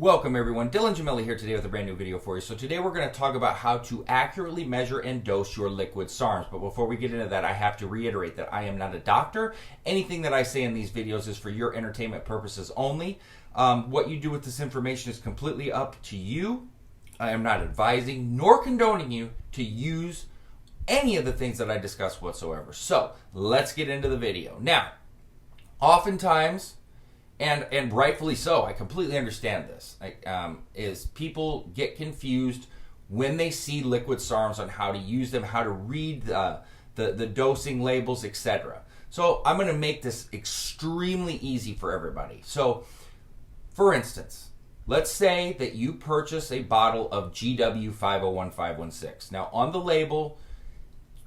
Welcome everyone, Dylan Gemelli here today with a brand new video for you. So today we're going to talk about how to accurately measure and dose your liquid SARMs. But before we get into that, I have to reiterate that I am not a doctor. Anything that I say in these videos is for your entertainment purposes only. What you do with this information is completely up to you. I am not advising nor condoning you to use any of the things that I discuss whatsoever. So let's get into the video. Now, oftentimes, and rightfully so, I completely understand this, is people get confused when they see liquid SARMs on how to use them, how to read the dosing labels, etc. So I'm going to make this extremely easy for everybody. So, for instance, let's say that you purchase a bottle of GW 501516. Now, on the label,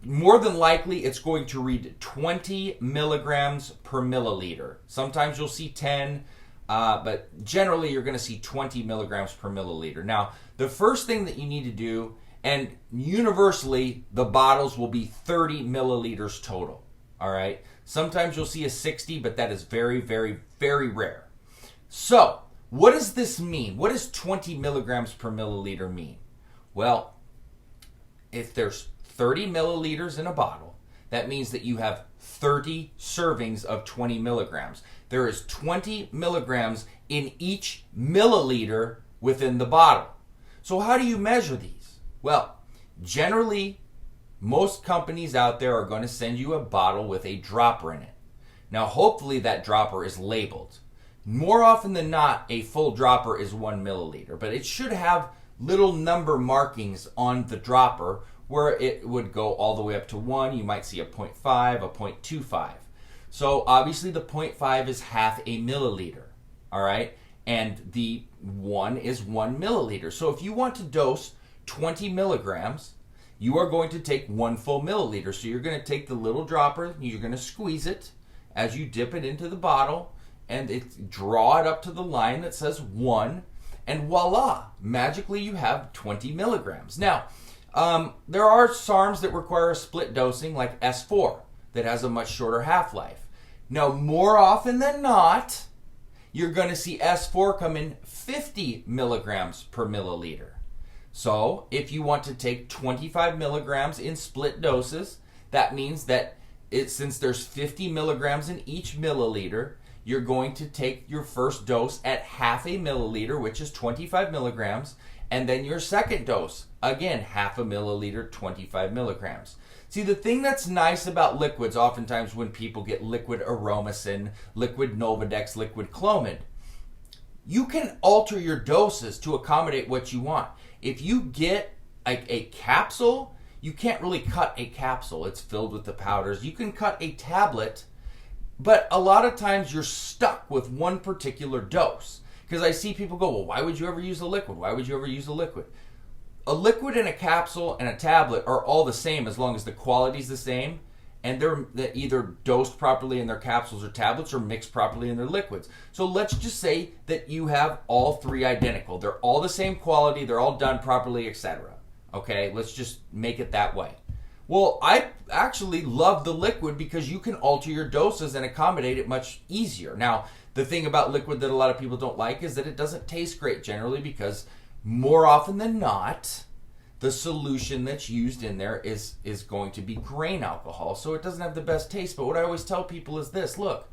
more than likely, it's going to read 20 milligrams per milliliter. Sometimes you'll see 10, but generally you're going to see 20 milligrams per milliliter. Now, the first thing that you need to do, and universally, the bottles will be 30 milliliters total, all right? Sometimes you'll see a 60, but that is very, very, very rare. So, what does this mean? What does 20 milligrams per milliliter mean? Well, if there's 30 milliliters in a bottle, that means that you have 30 servings of 20 milligrams. There is 20 milligrams in each milliliter within the bottle. So how do you measure these? Well, generally, most companies out there are going to send you a bottle with a dropper in it. Now, hopefully that dropper is labeled. More often than not, a full dropper is 1 milliliter, but it should have little number markings on the dropper where it would go all the way up to 1. You might see a 0.5, a 0.25. So obviously the 0.5 is half a milliliter, all right? And the 1 is 1 milliliter. So if you want to dose 20 milligrams, you are going to take 1 full milliliter. So you're going to take the little dropper, you're going to squeeze it as you dip it into the bottle, and draw it up to the line that says 1, and voila, magically you have 20 milligrams. Now, there are SARMs that require a split dosing, like S4, that has a much shorter half-life. Now, more often than not, you're going to see S4 come in 50 milligrams per milliliter. So, if you want to take 25 milligrams in split doses, that means that since there's 50 milligrams in each milliliter, you're going to take your first dose at half a milliliter, which is 25 milligrams, and then your second dose, again, half a milliliter, 25 milligrams. See, the thing that's nice about liquids, oftentimes when people get liquid Aromacin, liquid Nolvadex, liquid Clomid, you can alter your doses to accommodate what you want. If you get a capsule, you can't really cut a capsule. It's filled with the powders. You can cut a tablet, but a lot of times you're stuck with one particular dose. Because I see people go, well, why would you ever use a liquid? Why would you ever use a liquid? A liquid and a capsule and a tablet are all the same as long as the quality's the same, and they're either dosed properly in their capsules or tablets or mixed properly in their liquids. So let's just say that you have all three identical. They're all the same quality, they're all done properly, etc. Okay, let's just make it that way. Well, I actually love the liquid because you can alter your doses and accommodate it much easier. Now, the thing about liquid that a lot of people don't like is that it doesn't taste great generally because more often than not, the solution that's used in there is going to be grain alcohol, so it doesn't have the best taste. But what I always tell people is this: look,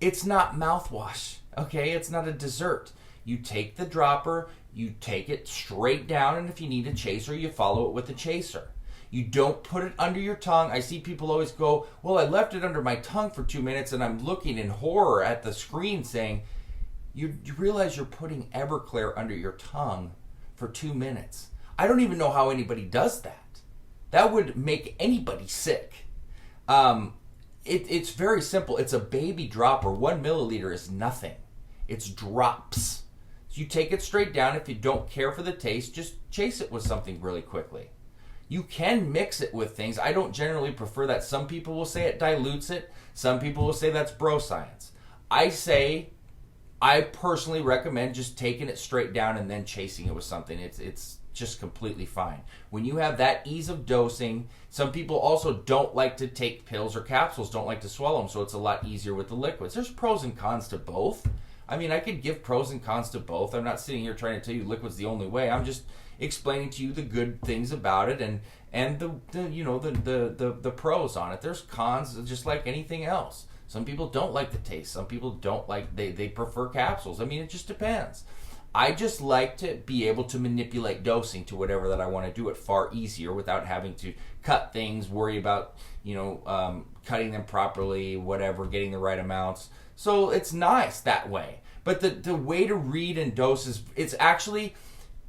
it's not mouthwash, okay? It's not a dessert. You take the dropper, you take it straight down, and if you need a chaser, you follow it with a chaser. You don't put it under your tongue. I see people always go, well, I left it under my tongue for 2 minutes, and I'm looking in horror at the screen saying, you realize you're putting Everclear under your tongue for 2 minutes. I don't even know how anybody does that. That would make anybody sick. It's very simple. It's a baby dropper. 1 milliliter is nothing. It's drops. So you take it straight down. If you don't care for the taste, just chase it with something really quickly. You can mix it with things. I don't generally prefer that. Some people will say it dilutes it. Some people will say that's bro science. I personally recommend just taking it straight down and then chasing it with something. It's just completely fine. When you have that ease of dosing, some people also don't like to take pills or capsules, don't like to swallow them, so it's a lot easier with the liquids. There's pros and cons to both. I mean, I could give pros and cons to both. I'm not sitting here trying to tell you liquid's the only way. I'm just explaining to you the good things about it and the pros on it. There's cons just like anything else. Some people don't like the taste. Some people don't like, they prefer capsules. I mean, it just depends. I just like to be able to manipulate dosing to whatever that I want to do it far easier without having to cut things, worry about, cutting them properly, whatever, getting the right amounts. So it's nice that way. But the way to read and dose it's actually,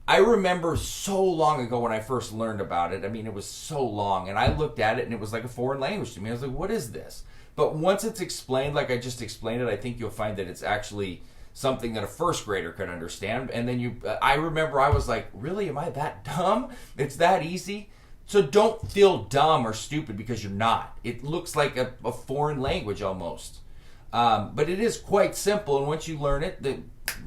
I remember so long ago when I first learned about it. I mean, it was so long, and I looked at it and it was like a foreign language to me. I was like, what is this? But once it's explained, like I just explained it, I think you'll find that it's actually something that a first grader could understand. And then I remember I was like, really, am I that dumb? It's that easy? So don't feel dumb or stupid because you're not. It looks like a foreign language almost. But it is quite simple, and once you learn it,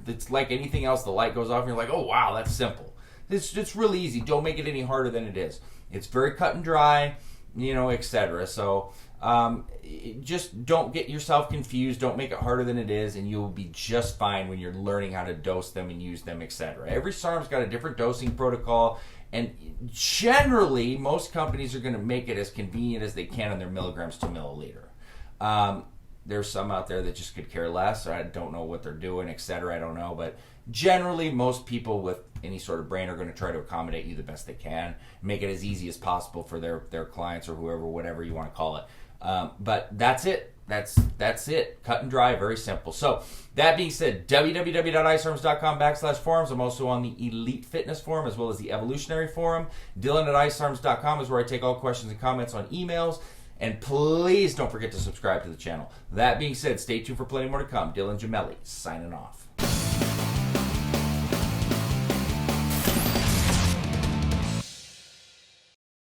it's like anything else. The light goes off and you're like, oh wow, that's simple. It's really easy. Don't make it any harder than it is. It's very cut and dry, etc. So just don't get yourself confused. Don't make it harder than it is, and you'll be just fine when you're learning how to dose them and use them, etc. Every SARM's got a different dosing protocol, and generally most companies are going to make it as convenient as they can on their milligrams to milliliter. There's some out there that just could care less. I don't know what they're doing, etc. I don't know, but generally most people with any sort of brain are going to try to accommodate you the best they can, make it as easy as possible for their clients or whoever, whatever you want to call it. But that's it. That's it. Cut and dry, very simple. So that being said, www.isarms.com/forums. I'm also on the Elite Fitness Forum as well as the Evolutionary Forum. Dylan@isarms.com is where I take all questions and comments on emails. And please don't forget to subscribe to the channel. That being said, stay tuned for plenty more to come. Dylan Gemelli, signing off.